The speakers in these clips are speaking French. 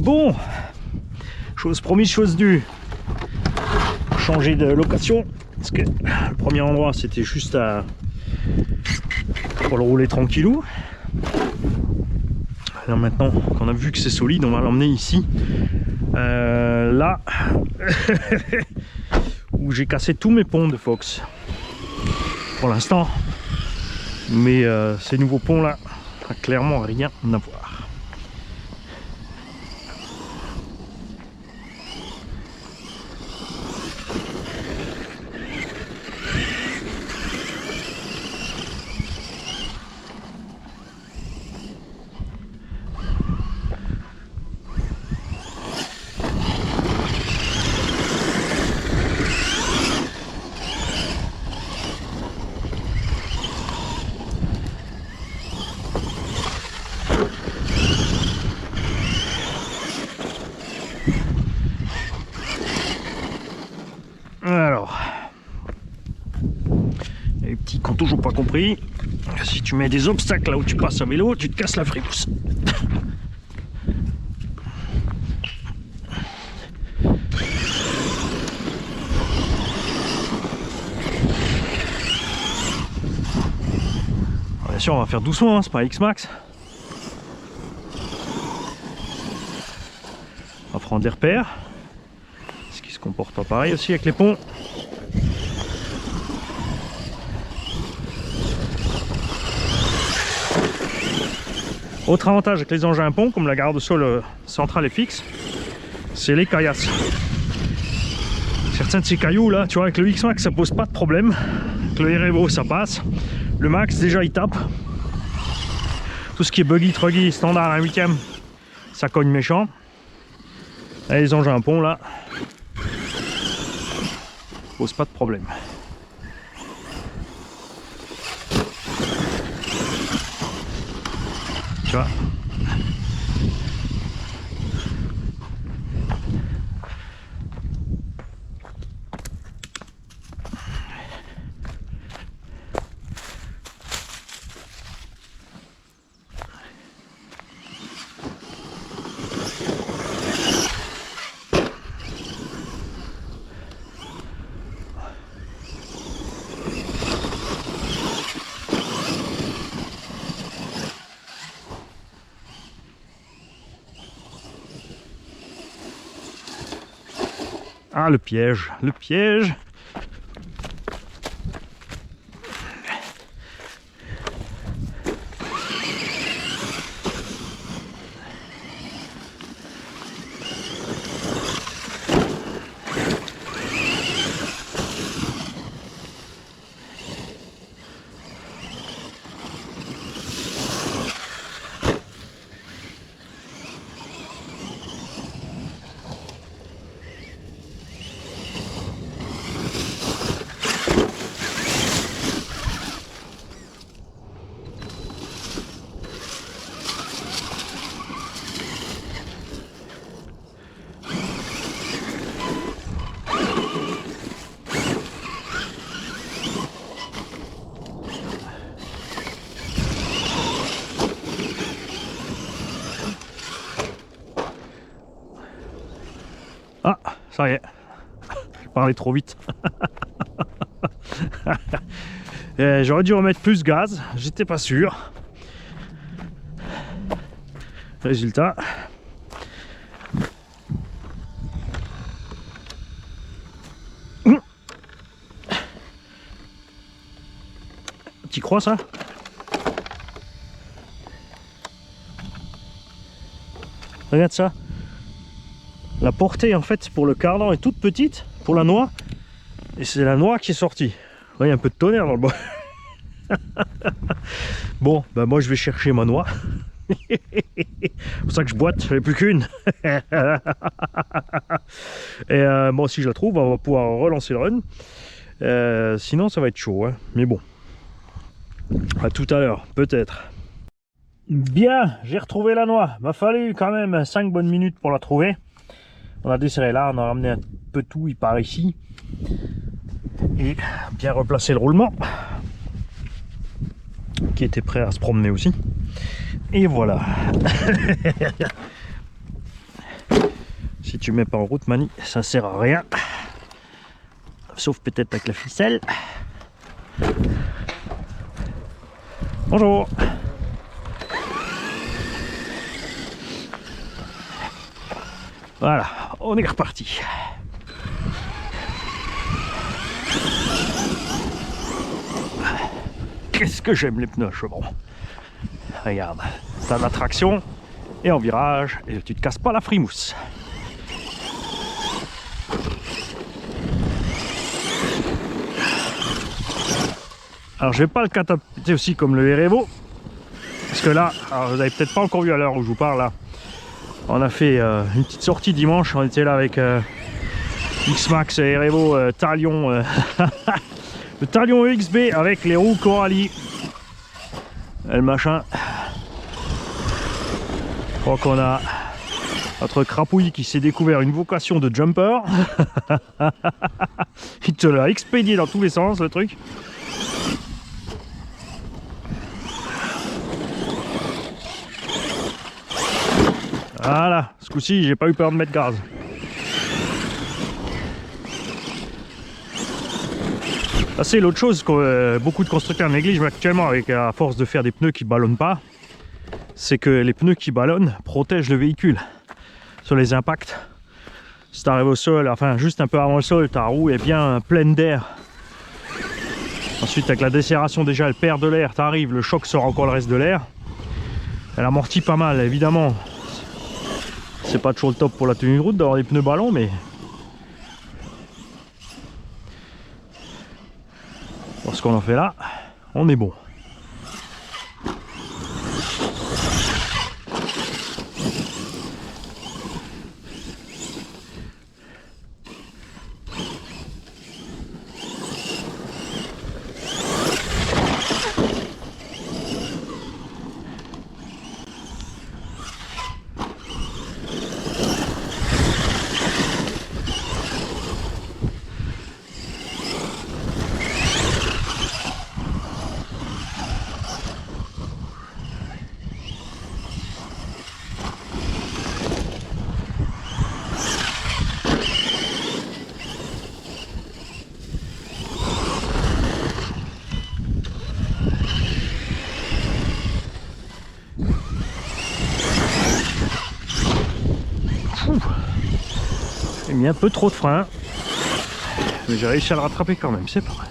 Bon, chose promise, chose due. Changer de location. Parce que le premier endroit c'était juste pour le rouler tranquillou. Alors maintenant qu'on a vu que c'est solide, on va l'emmener ici. Là où j'ai cassé tous mes ponts de Fox pour l'instant. Mais ces nouveaux ponts là, ça n'a clairement rien à voir. Alors, les petits qui n'ont toujours pas compris, si tu mets des obstacles là où tu passes à vélo, tu te casses la frimousse. Bien sûr, on va faire doucement, hein, c'est pas X-Max. On va prendre des repères. Ce qui se comporte pas pareil aussi avec les ponts. Autre avantage avec les engins à pont, comme la garde-sol centrale est fixe, c'est les caillasses. Certains de ces cailloux là, tu vois, avec le X-Max ça pose pas de problème. Avec le R-Evo ça passe. Le Max déjà il tape. Tout ce qui est buggy, truggy, standard 1/8, ça cogne méchant. Et les engins à pont là, pose pas de problème. Tu vois. Ah, le piège, le piège. Ah, ça y est, je parlais trop vite. J'aurais dû remettre plus gaz, j'étais pas sûr. Résultat. Tu crois ça? Regarde ça. La portée en fait pour le cardan est toute petite pour la noix et c'est la noix qui est sortie. Il y a un peu de tonnerre dans le bois. Bon, ben moi je vais chercher ma noix. C'est pour ça que je boite, j'en ai plus qu'une. Et moi si je la trouve, on va pouvoir relancer le run. Sinon ça va être chaud, hein. Mais bon. À tout à l'heure, peut-être. Bien, j'ai retrouvé la noix. Il m'a fallu quand même 5 bonnes minutes pour la trouver. On a desserré là, on a ramené un peu tout par ici. Et bien replacer le roulement. Qui était prêt à se promener aussi. Et voilà. Si tu mets pas en route, Mani, ça sert à rien. Sauf peut-être avec la ficelle. Bonjour. Voilà, on est reparti. Qu'est-ce que j'aime les pneus chevrons. Regarde, t'as la traction et en virage, et tu te casses pas la frimousse. Alors je vais pas le catapulter aussi comme le Erevo, parce que là, alors, vous avez peut-être pas encore vu à l'heure où je vous parle là, on a fait une petite sortie dimanche, on était là avec X-Max Erevo Talion, le Talion EXB avec les roues Coralie, et le machin. Je crois qu'on a notre crapouille qui s'est découvert une vocation de jumper. Il te l'a expédié dans tous les sens le truc. Voilà, ce coup-ci j'ai pas eu peur de mettre gaz. Ça c'est l'autre chose que beaucoup de constructeurs négligent actuellement avec à force de faire des pneus qui ballonnent pas, c'est que les pneus qui ballonnent protègent le véhicule sur les impacts. Si tu arrives au sol, enfin juste un peu avant le sol, ta roue est bien pleine d'air. Ensuite avec la desserration déjà elle perd de l'air, tu arrives, le choc sort encore le reste de l'air. Elle amortit pas mal évidemment. C'est pas toujours le top pour la tenue de route d'avoir des pneus ballons, mais pour ce qu'on en fait là, on est bon. J'ai mis un peu trop de frein, mais j'ai réussi à le rattraper quand même, c'est pas vrai.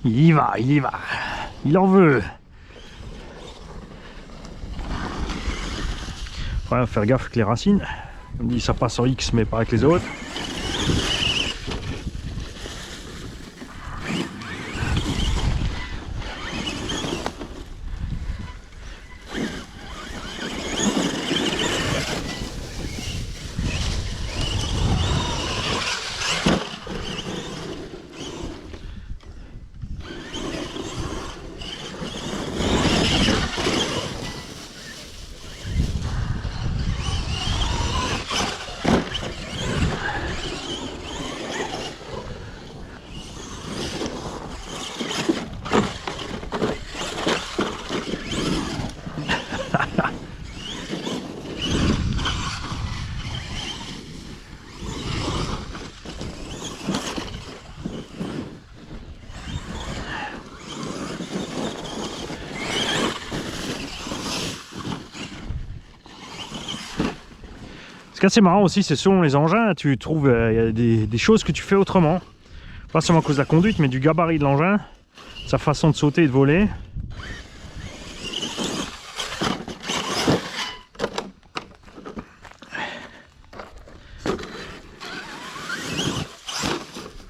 Il y va, il en veut. Ouais, faire gaffe avec les racines. Comme dit, ça passe en X, mais pas avec les autres. Ce qui est assez marrant aussi, c'est selon les engins, tu trouves y a des choses que tu fais autrement. Pas seulement à cause de la conduite, mais du gabarit de l'engin, sa façon de sauter et de voler.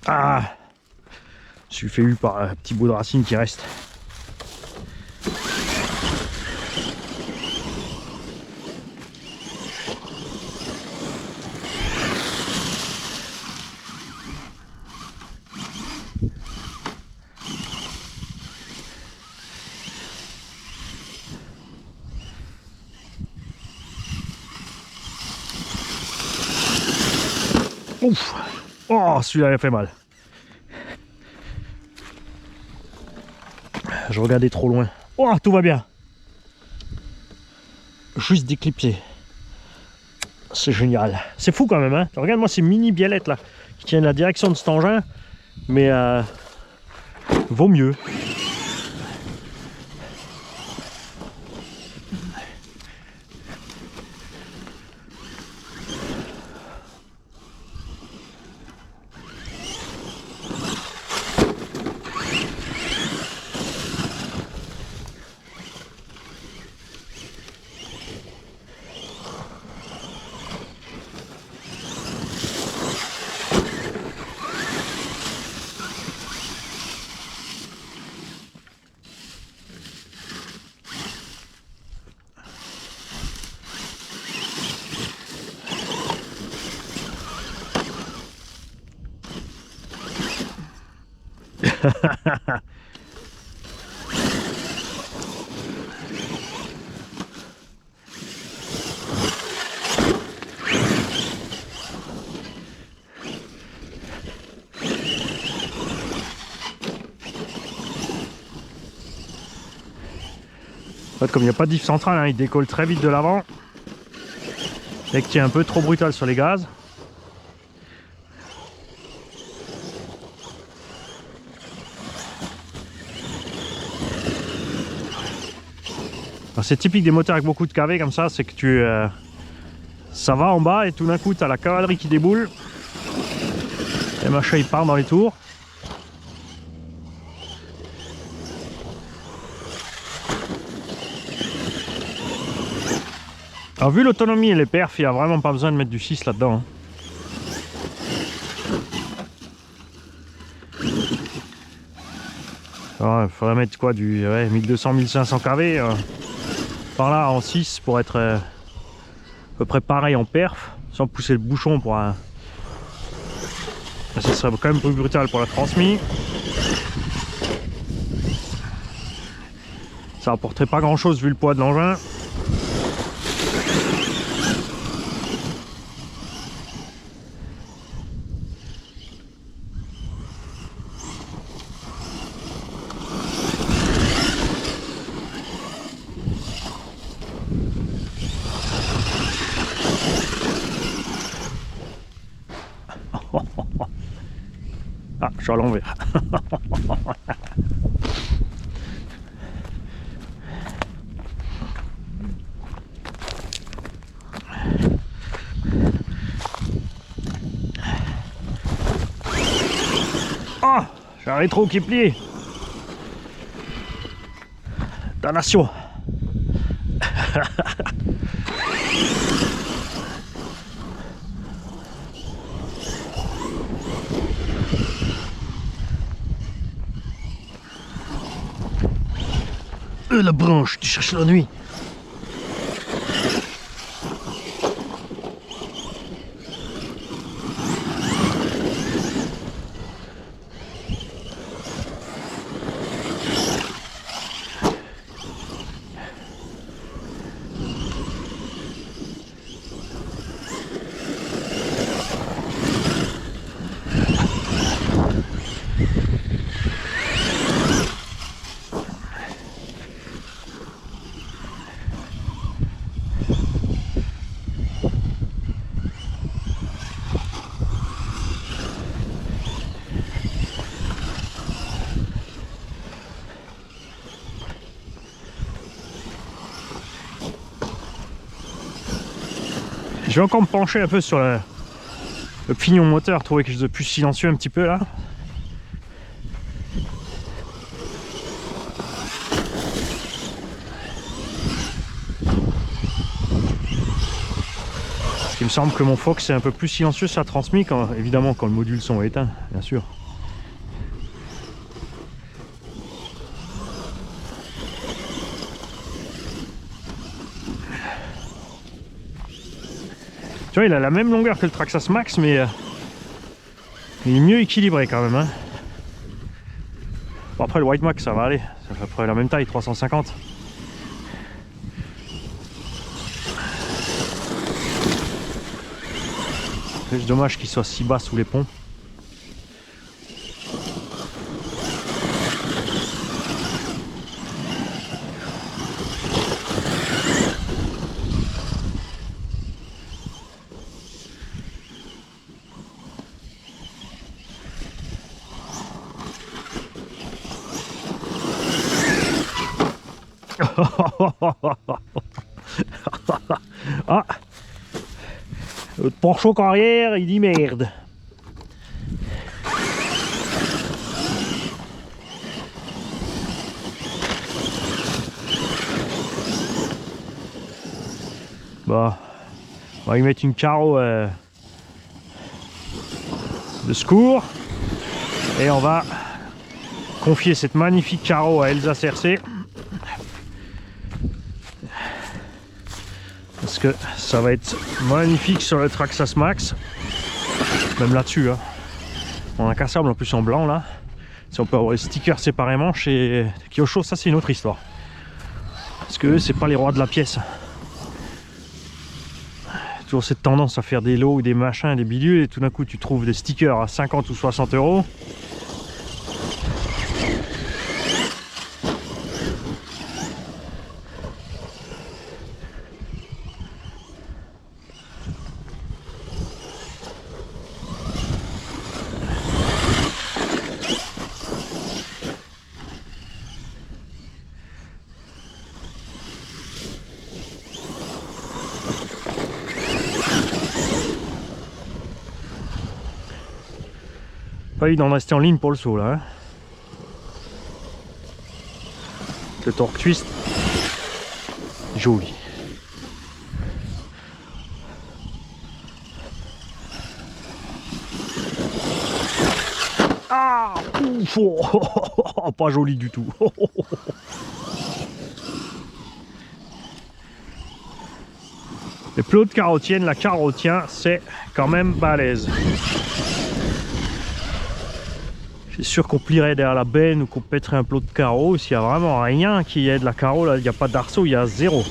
Ah, je suis fait eu par un petit bout de racine qui reste. Ouf. Oh, celui-là il a fait mal. Je regardais trop loin. Oh, tout va bien. juste d'éclipser. C'est génial. C'est fou quand même, hein. Regarde-moi ces mini biellettes là qui tiennent la direction de cet engin, mais vaut mieux. En fait, comme il n'y a pas de diff central, hein, il décolle très vite de l'avant. Et que tu es un peu trop brutal sur les gaz. C'est typique des moteurs avec beaucoup de kV comme ça, c'est que ça va en bas et tout d'un coup tu as la cavalerie qui déboule. Et machin il part dans les tours. Alors vu l'autonomie et les perfs, il n'y a vraiment pas besoin de mettre du 6 là-dedans. Il faudrait mettre quoi, du 1200-1500 kV par là en 6 pour être à peu près pareil en perf, sans pousser le bouchon pour un... Ça serait quand même plus brutal pour la transmise. Ça apporterait pas grand chose vu le poids de l'engin. Ah, je suis à l'envers. Oh, j'ai un rétro qui est plié. Damnation. La branche, tu cherches l'ennui. Je vais encore me pencher un peu sur le pignon moteur, trouver quelque chose de plus silencieux un petit peu là. Parce qu'il me semble que mon Fox est un peu plus silencieux, ça transmis quand, évidemment quand le module son est éteint, bien sûr. Tu vois, il a la même longueur que le Traxxas Max, mais il est mieux équilibré quand même. Hein. Bon, après le White Max ça va aller, ça fait à peu près la même taille, 350. C'est juste dommage qu'il soit si bas sous les ponts. Ah, le Porsche carrière, il dit merde. Bon, on va y mettre une carreau de secours et on va confier cette magnifique carreau à Elsa Cersei parce que ça va être magnifique sur le Traxxas Max, même là-dessus hein. On a qu'un sable en plus en blanc là, si on peut avoir les stickers séparément chez Kyosho, ça c'est une autre histoire parce que eux c'est pas les rois de la pièce. Toujours cette tendance à faire des lots ou des machins, des bidules, et tout d'un coup tu trouves des stickers à 50 ou 60 euros. Pas eu d'en rester en ligne pour le saut là. Hein. Le torque twist, joli. Ah, ouf, oh, pas joli du tout. Les plots de carotienne, la carotien, c'est quand même balèze. C'est sûr qu'on plierait derrière la benne ou qu'on pèterait un plot de carreau. S'il n'y a vraiment rien qui ait de la carreau, là, il n'y a pas d'arceau, il y a zéro.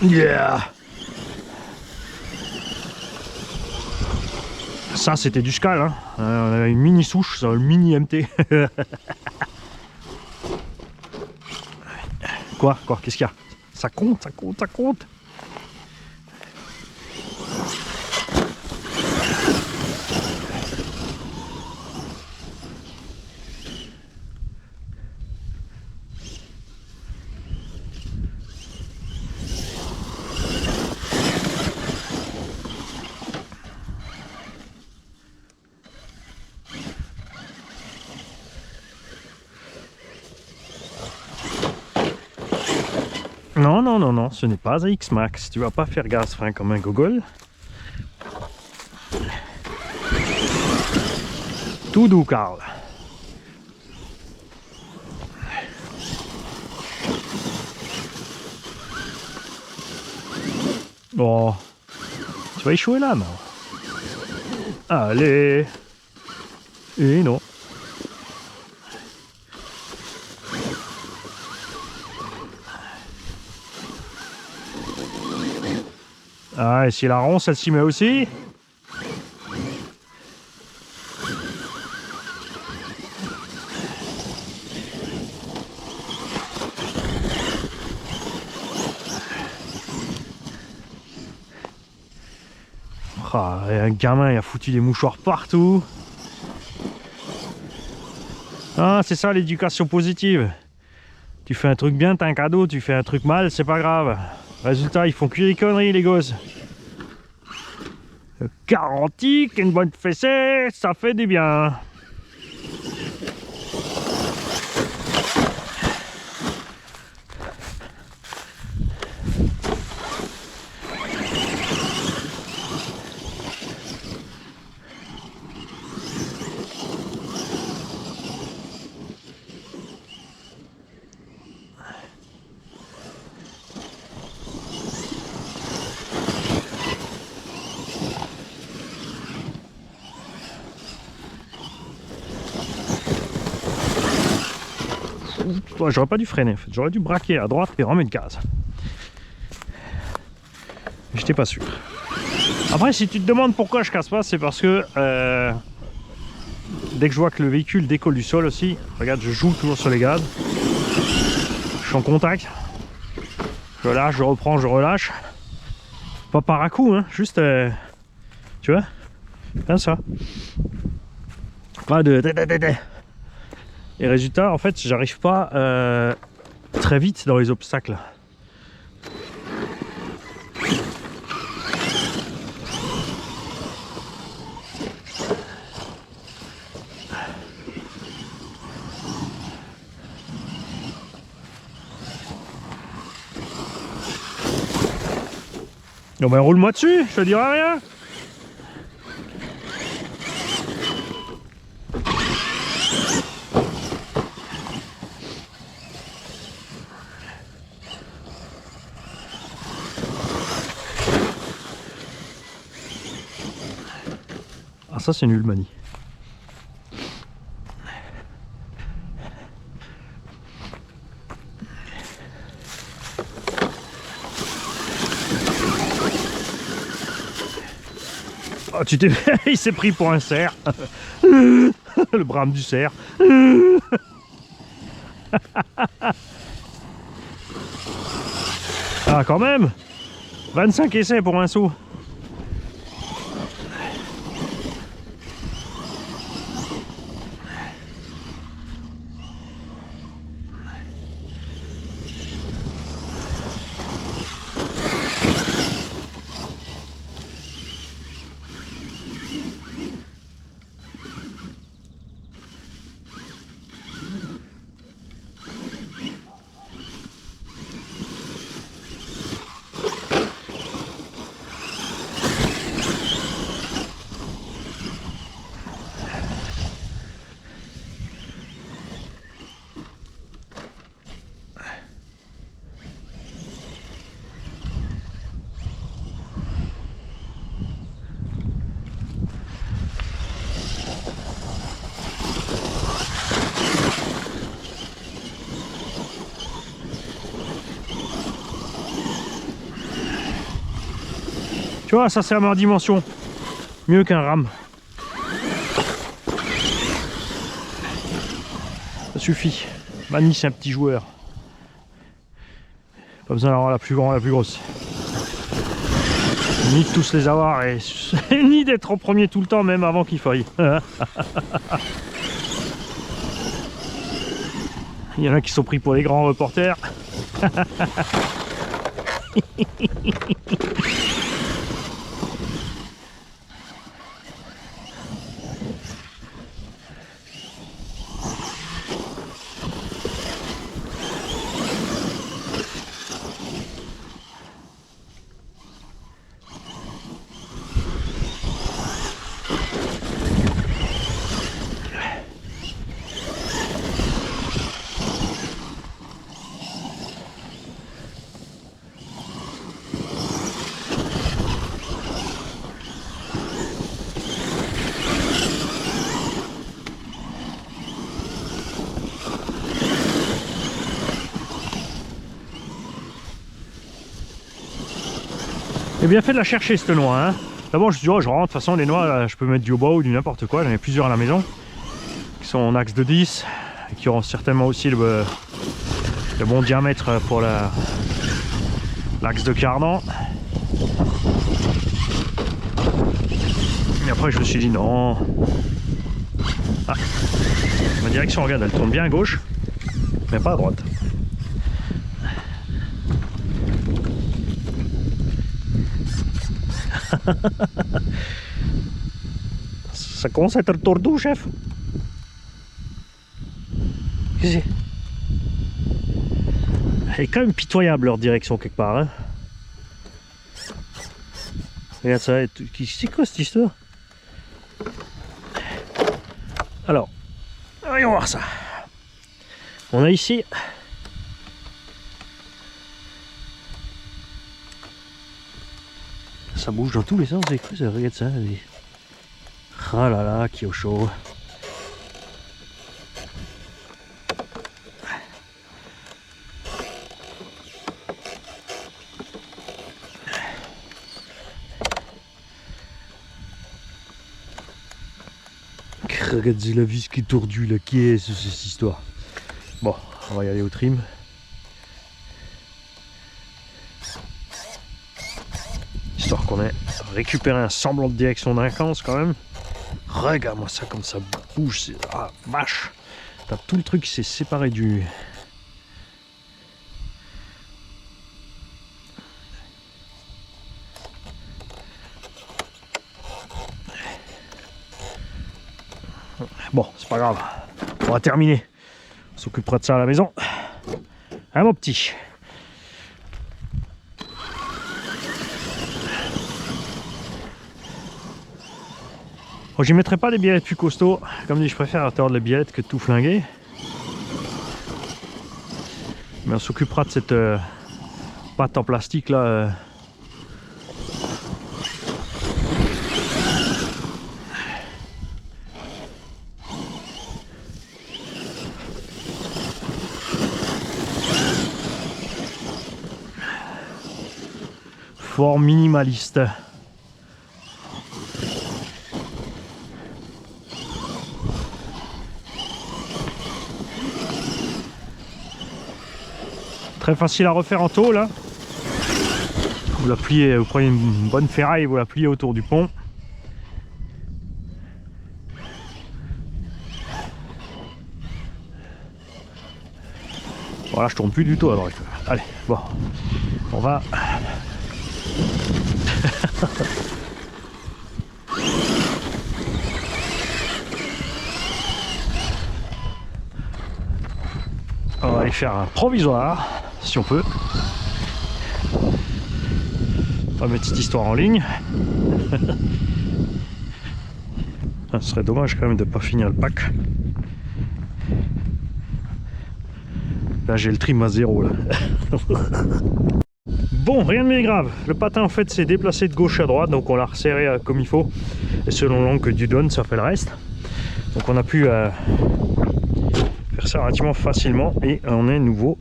Yeah. Ça c'était du scal hein. On avait une mini souche, ça, une mini MT. Quoi qu'est-ce qu'il y a? Ça compte. Non, ce n'est pas un X-Max. Tu vas pas faire gaz frein comme un gogol. Tout doux, Karl. Oh, tu vas échouer là, non? Allez. Et non. Ah, et si la ronce, elle s'y met aussi. Ah, et un gamin, il a foutu des mouchoirs partout. Ah, c'est ça l'éducation positive. Tu fais un truc bien, t'as un cadeau. Tu fais un truc mal, c'est pas grave. Résultat, ils font que des conneries, les gosses. Garantie qu'une bonne fessée, ça fait du bien. Ouais, j'aurais pas dû freiner en fait. J'aurais dû braquer à droite et remettre gaz. J'étais pas sûr. Après, si tu te demandes pourquoi je casse pas, c'est parce que dès que je vois que le véhicule décolle du sol aussi, regarde, je joue toujours sur les gaz. Je suis en contact. Je lâche, je reprends, je relâche. Pas par à coup, hein, juste, tu vois, comme ça. Pas de... Et résultat, en fait, j'arrive pas très vite dans les obstacles. Bon ben roule-moi dessus, je te dirai rien. Ah ça c'est nul manie. Oh, tu t'es... Il s'est pris pour un cerf. Le brame du cerf. Ah quand même 25 essais pour un saut. Tu vois, ça c'est à ma dimension. Mieux qu'un rame. Ça suffit. Mani, c'est un petit joueur. Pas besoin d'avoir la plus grande, la plus grosse. Ni de tous les avoir et ni d'être en premier tout le temps, même avant qu'il faille. Il y en a qui sont pris pour les grands reporters. J'ai bien fait de la chercher cette noix. Hein. D'abord je me suis dit, oh, je rentre, de toute façon les noix, là, je peux mettre du haut ou du n'importe quoi. J'en ai plusieurs à la maison qui sont en axe de 10 et qui auront certainement aussi le bon diamètre pour l'axe de cardan. Et après je me suis dit non. Ah, ma direction, regarde, elle tourne bien à gauche, mais pas à droite. Ça commence à être le tour doux, chef. Qu'est-ce que c'est? Elle est quand même pitoyable leur direction quelque part. Hein. Regarde ça, c'est quoi cette histoire? Alors, voyons voir ça. On a ici ça bouge dans tous les sens, c'est quoi ça? Regarde ça. Ah là là, qui est au chaud. Regardez la vis qui est tordue là, qui est cette histoire. Bon, on va y aller au trim. Histoire qu'on ait récupéré un semblant de direction d'incance quand même. Regarde-moi ça comme ça bouge, ah vache. T'as tout le truc qui s'est séparé du... Bon, c'est pas grave, on va terminer. On s'occupera de ça à la maison. Hein mon petit? Bon, j'y mettrai pas des biellettes plus costauds. Comme dit, je préfère attendre les biellettes que de tout flinguer. Mais on s'occupera de cette pâte en plastique là. Fort minimaliste. Très facile à refaire en tôle. Hein. Vous la pliez, vous prenez une bonne ferraille, vous la pliez autour du pont. Voilà, je tourne plus du tout à droite. Allez, bon, on va. On va aller faire un provisoire, si on peut. On va mettre cette histoire en ligne. Ce serait dommage quand même de ne pas finir le pack. Là j'ai le trim à 0 là. Bon, rien de bien grave. Le patin en fait s'est déplacé de gauche à droite, donc on l'a resserré comme il faut. Et selon l'angle que tu donnes, ça fait le reste. Donc on a pu faire ça relativement facilement. Et on est nouveau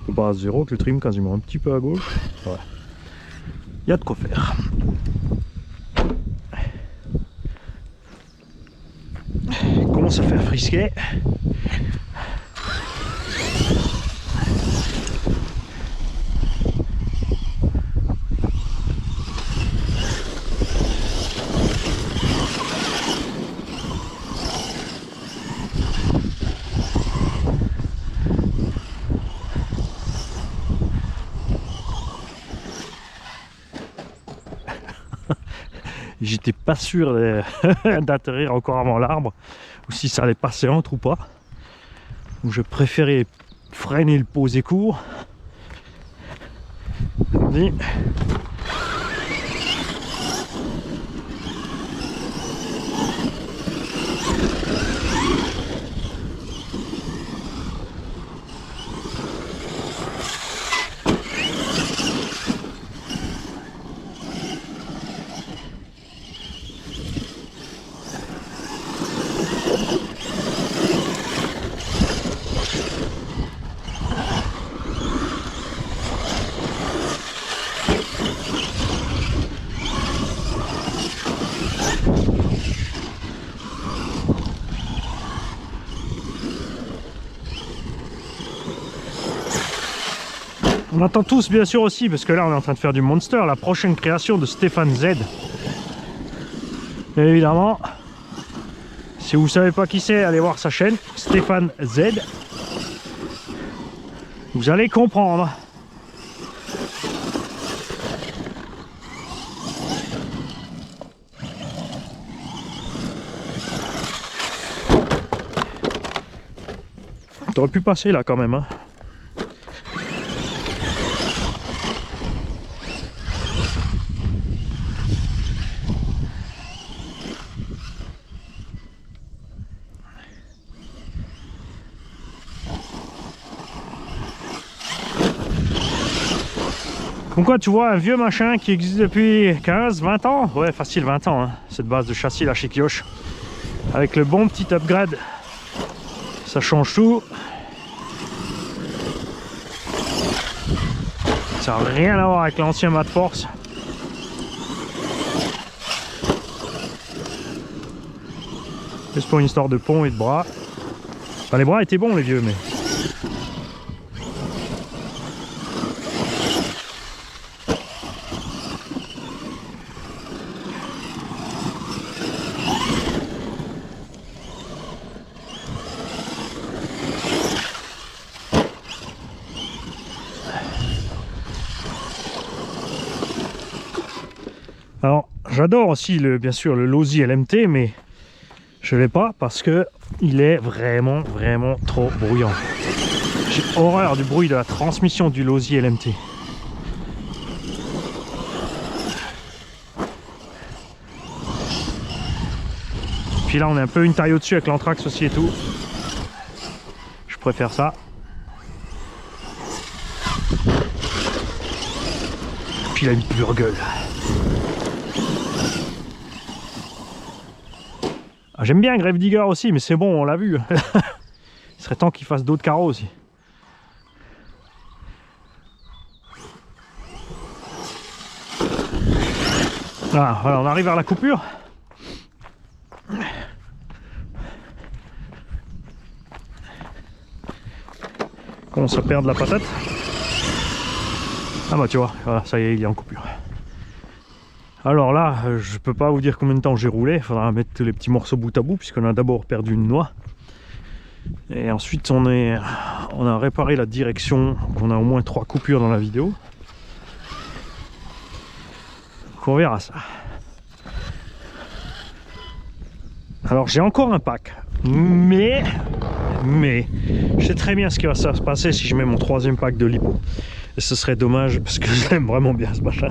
au bas à 0 avec le trim quasiment un petit peu à gauche. Ouais. Il y a de quoi faire. Il commence à faire frisquet. J'étais pas sûr d'atterrir encore avant l'arbre, ou si ça allait passer entre ou pas. Donc je préférais freiner, le poser court. Et... On attend tous bien sûr aussi, parce que là on est en train de faire du Monster, la prochaine création de Stéphane Z. Et évidemment, si vous ne savez pas qui c'est, allez voir sa chaîne, Stéphane Z. Vous allez comprendre. T'aurais pu passer là quand même, hein. Comme quoi, tu vois, un vieux machin qui existe depuis 15-20 ans, ouais, facile 20 ans, hein, cette base de châssis là chez Kioche, avec le bon petit upgrade, ça change tout. Ça n'a rien à voir avec l'ancien Mad Force. Juste pour une histoire de pont et de bras. Enfin, les bras étaient bons les vieux, mais... Alors, j'adore aussi bien sûr le Losi LMT, mais je ne l'ai pas parce que il est vraiment trop bruyant. J'ai horreur du bruit de la transmission du Losi LMT. Puis là on est un peu une taille au-dessus avec l'Anthrax aussi et tout. Je préfère ça. Puis il a une pure gueule. Ah, j'aime bien Grave Digger aussi, mais c'est bon, on l'a vu. Il serait temps qu'il fasse d'autres carreaux aussi. Ah, voilà, on arrive vers la coupure. Commence à perdre la patate. Ah bah tu vois, voilà, ça y est, il est en coupure. Alors là, je peux pas vous dire combien de temps j'ai roulé. Il faudra mettre les petits morceaux bout à bout, puisqu'on a d'abord perdu une noix. Et ensuite, on a réparé la direction. Donc on a au moins 3 coupures dans la vidéo. Donc on verra ça. Alors j'ai encore un pack. Mais je sais très bien ce qui va se passer si je mets mon 3e pack de lipo. Et ce serait dommage parce que j'aime vraiment bien ce machin.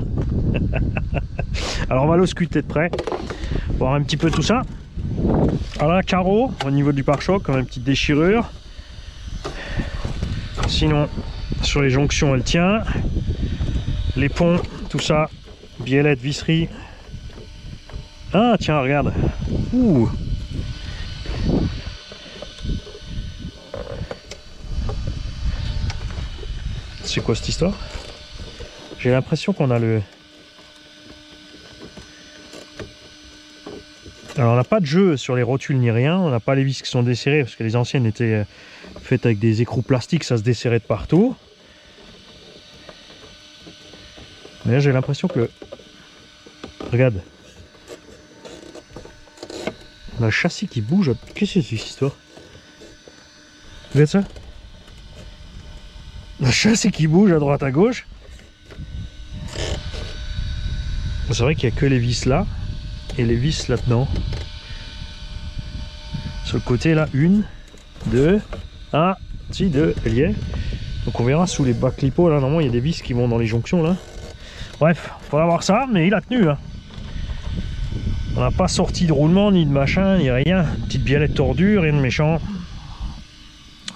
Alors on va le scuter de près, voir un petit peu tout ça. Alors là, carreau au niveau du pare-choc, comme une petite déchirure. Sinon, sur les jonctions, elle tient. Les ponts, tout ça, biellette, visserie. Ah tiens, regarde. Ouh. C'est quoi cette histoire? J'ai l'impression qu'on a le... Alors on n'a pas de jeu sur les rotules ni rien, on n'a pas les vis qui sont desserrées parce que les anciennes étaient faites avec des écrous plastiques, ça se desserrait de partout. Mais là j'ai l'impression que... Regarde. On a le châssis qui bouge. Qu'est-ce que c'est cette histoire? Regarde ça. Le châssis qui bouge à droite à gauche. C'est vrai qu'il n'y a que les vis là et les vis là-dedans. Sur le côté là, 1, 2, 1, si 2, elle y est. Donc on verra sous les bacs lipo là, normalement il y a des vis qui vont dans les jonctions là. Bref, faudra voir ça, mais il a tenu hein. On n'a pas sorti de roulement, ni de machin, ni rien. Une petite biellette tordue, rien de méchant.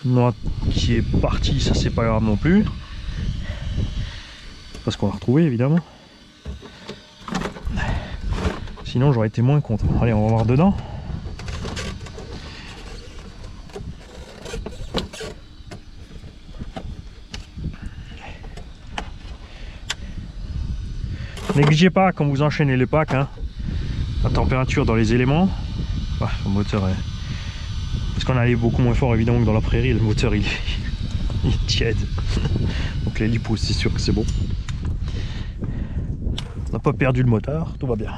Une noix qui est partie, ça c'est pas grave non plus. Parce qu'on l'a retrouvé évidemment. Sinon j'aurais été moins content. Allez, on va voir dedans. Négligez pas quand vous enchaînez les packs hein, la température dans les éléments. Ouais, le moteur est... Parce qu'on allait beaucoup moins fort évidemment que dans la prairie, le moteur il est tiède. Donc les lipos c'est sûr que c'est bon. On n'a pas perdu le moteur, tout va bien.